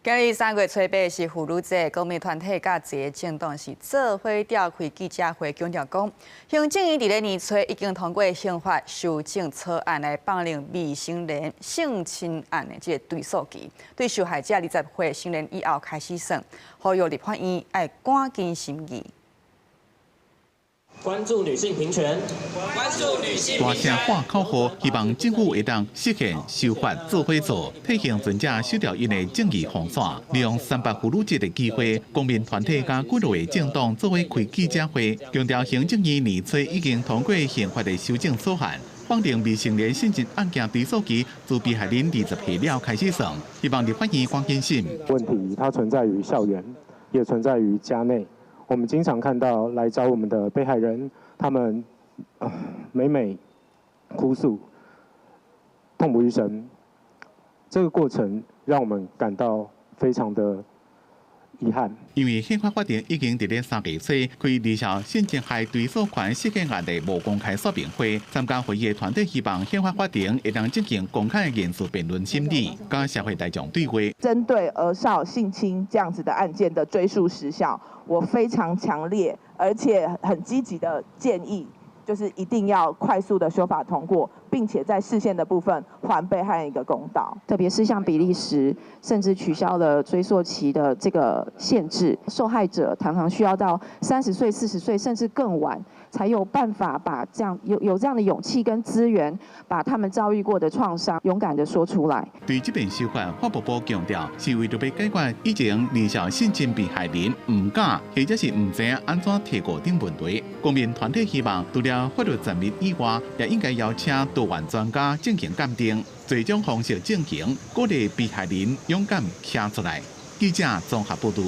今日3月初8是妇女节，公民团体甲一个政党是做伙召开记者会，强调讲，行政院伫咧年初已经通过刑法修正草案来放领未成年性侵案的这个追诉期，对受害者20岁成年以后开始算，呼吁立法院要赶紧审议。 关注女性平权，关注女性大声喊口号，希望政府会当实现修法做伙做，推行存者修条因的正义防线。利用300妇女节的机会，公民团体甲几落个政党做伙开记者会，强调行政院年初已经通过宪法的修正草案，放定未成年性侵案件追诉期自被害人20岁了开始算，希望立法院赶紧审。问题它存在于校园，也存在于家内。 我们经常看到来找我们的被害人，他们每每哭诉，痛不欲生。这个过程让我们感到非常的遗憾。因为宪法法庭已经伫咧3月初开2项性侵害追诉权事件案的无公开说明会，参加会议的团队希望宪法法庭会当进行公开的言辞辩论审理，甲社会大众对话。针对儿少性侵这样子的案件的追诉时效。 我非常强烈，而且很积极的建议，就是一定要快速的修法通过，并且在释宪的部分还被害人一个公道。特别是像比利时，甚至取消了追诉期的这个限制，受害者常常需要到30岁、40岁，甚至更晚，才有办法把这样有这样的勇气跟资源，把他们遭遇过的创伤勇敢的说出来。对这边修法，法务部强调，是为了要解决以前年少性侵被害人唔敢，或者是唔知影安怎提过等问题。公民团体希望，除了法律层面以外，也应该邀请多元专家进行鉴定，最种方式进行，鼓励被害人勇敢站出来。记者综合报道。